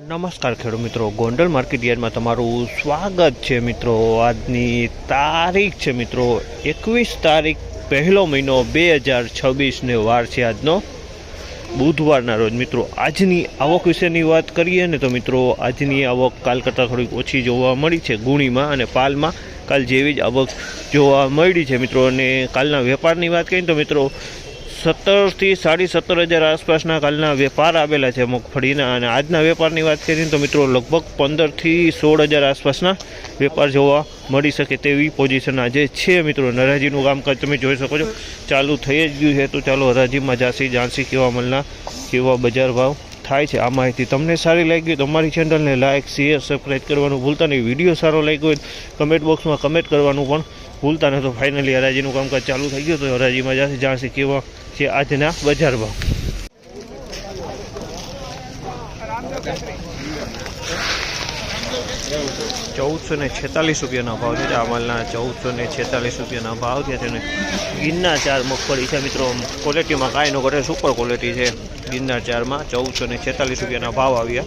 નમસ્કાર ખેડૂત મિત્રો, ગોંડલ માર્કેટ યાર્ડમાં તમારું સ્વાગત છે મિત્રો। આજની તારીખ છે મિત્રો 21 તારીખ પહેલો મહિનો 2026 વાર છે આજનો બુધવારના રોજ। મિત્રો આજની આવક વિશેની વાત કરીએ ને તો મિત્રો આજની આવક કાલ કરતાં થોડીક ઓછી જોવા મળી છે ગુણીમાં અને પાલમાં કાલ જેવી જ આવક જોવા મળી છે મિત્રો। અને કાલના વેપારની વાત કરીએ તો મિત્રો 17 થી 17,500 આસપાસના કાલના વેપાર આવેલા છે મગફળીના। અને આજના વેપારની વાત કરીએ તો મિત્રો લગભગ 15 થી 16,000 આસપાસના વેપાર જોવા મળી શકે તેવી પોઝિશન આજે છે મિત્રો। હરાજીનું કામકાજ તમે જોઈ શકો છો ચાલુ થઈ જ ગયું છે। તો ચાલો હરાજીમાં જાણસી કેવા મલના કેવા બજાર ભાવ થાય છે। આ માહિતી તમને સારી લાગી તો અમારી ચેનલને લાઇક શેર સબસ્ક્રાઈબ કરવાનું ભૂલતા નહીં। વિડીયો સારો લાગ્યો હોય કમેન્ટ બોક્સમાં કમેન્ટ કરવાનું પણ ભૂલતા નહીં। તો ફાઇનલી હરાજીનું કામકાજ ચાલુ થઈ ગયું તો હરાજીમાં જાણસી કેવા છે આજના બજાર ભાવ। 1446 રૂપિયાના ભાવ છે। આ માલના 1446 રૂપિયાના ભાવ થયા છે। ગિરનાર 4 મગફળી છે મિત્રો, ક્વોલિટીમાં કાંઈ ન કરે, સુપર ક્વોલિટી છે। ગિરનાર 4માં 1446 રૂપિયાના ભાવ આવ્યા।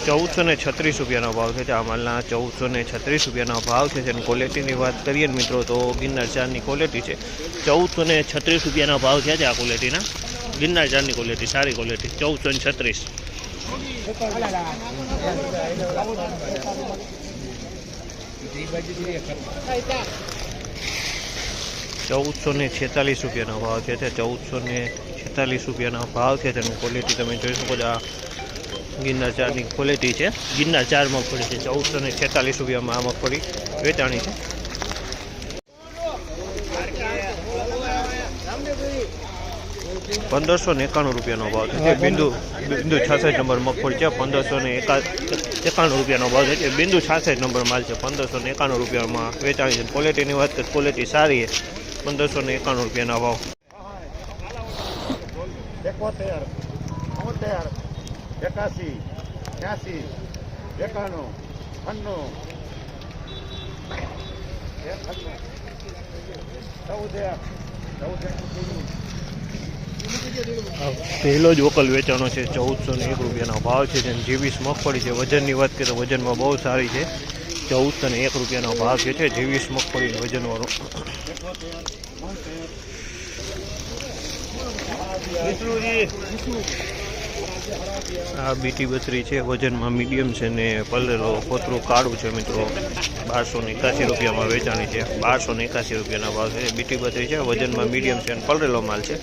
1436 રૂપિયાનો ભાવ છે। આ માલના 1436 રૂપિયાના ભાવ છે। જેની ક્વોલિટીની વાત કરીએ મિત્રો તો ગિરનાર 4ની ક્વોલિટી છે। 1436 રૂપિયાના ભાવ છે આ ક્વોલિટીના। ગિરનાર 4ની ક્વોલિટી સારી ક્વોલિટી 1436। 1446 રૂપિયાનો ભાવ છે। 1446 રૂપિયાના ભાવ છે। તેનું ક્વોલિટી તમે જોઈ શકો છો। આ ગિરનાર 4ની ક્વોલિટી છે। ગિરનાર 4 મગફળી છે। 1446 રૂપિયામાં આ મગફળી વેચાણી છે। ₹1591 રૂપિયાનો ભાવ છે। બિંદુ 66 નંબર મગફળી છે। 1591 રૂપિયાનો ભાવ છે। બિંદુ 66 નંબર માલ છે। 1591 રૂપિયામાં વેચાણી છે। ક્વોલિટીની વાત કરીએ ક્વોલિટી સારી છે। 1591 રૂપિયાના ભાવ। 71, 72, 81, 82, 91, પહેલો જ વકલ વેચાણો છે। 1401 રૂપિયાનો ભાવ છે। જેને 20 મગફળી છે। વજનની વાત કરીએ તો વજનમાં બહુ સારી છે। 1401 રૂપિયાનો ભાવ છે। 20 મગફળી વજનવાળો। આ બીટી બત્રી છે, વજનમાં મીડિયમ છે ને પલરેલો પોતરું કાળું છે મિત્રો। 1281 રૂપિયામાં વેચાણી છે। 1281 રૂપિયાના ભાવ છે। બીટી બત્રી છે, વજનમાં મીડિયમ છે અને પલરેલો માલ છે।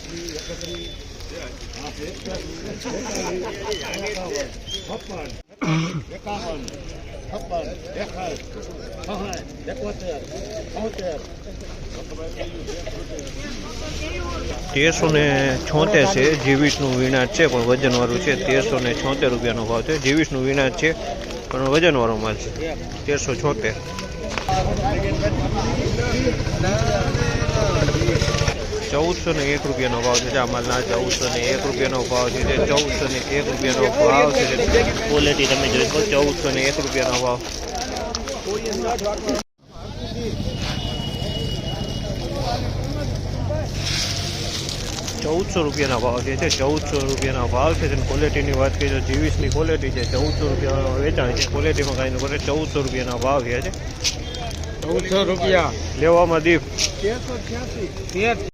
₹1376 છે। જીવીસનું વીણાટ છે પણ વજનવાળું છે। 1376 રૂપિયાનો ભાવ છે। જીવીસનું વીણાટ છે પણ વજનવાળો માલ છે। 1376। 1401 રૂપિયાનો ભાવ છે। આ માલના 1401 રૂપિયાનો ભાવ છે। 1401 રૂપિયાનો ભાવ છે। ક્વોલિટી તમે જોઈ શકો 1401 રૂપિયાનો ભાવ। 1400 રૂપિયાના ભાવ છે। 1400 રૂપિયાના ભાવ છે। ક્વોલિટીની વાત કરીએ તો જીવીસની ક્વોલિટી છે। 1400 રૂપિયા વેચાણ છે। ક્વોલિટીમાં કાંઈ ન કરે। 1400 રૂપિયાના ભાવ થયા છે। 1400 રૂપિયા લેવામાં દીપ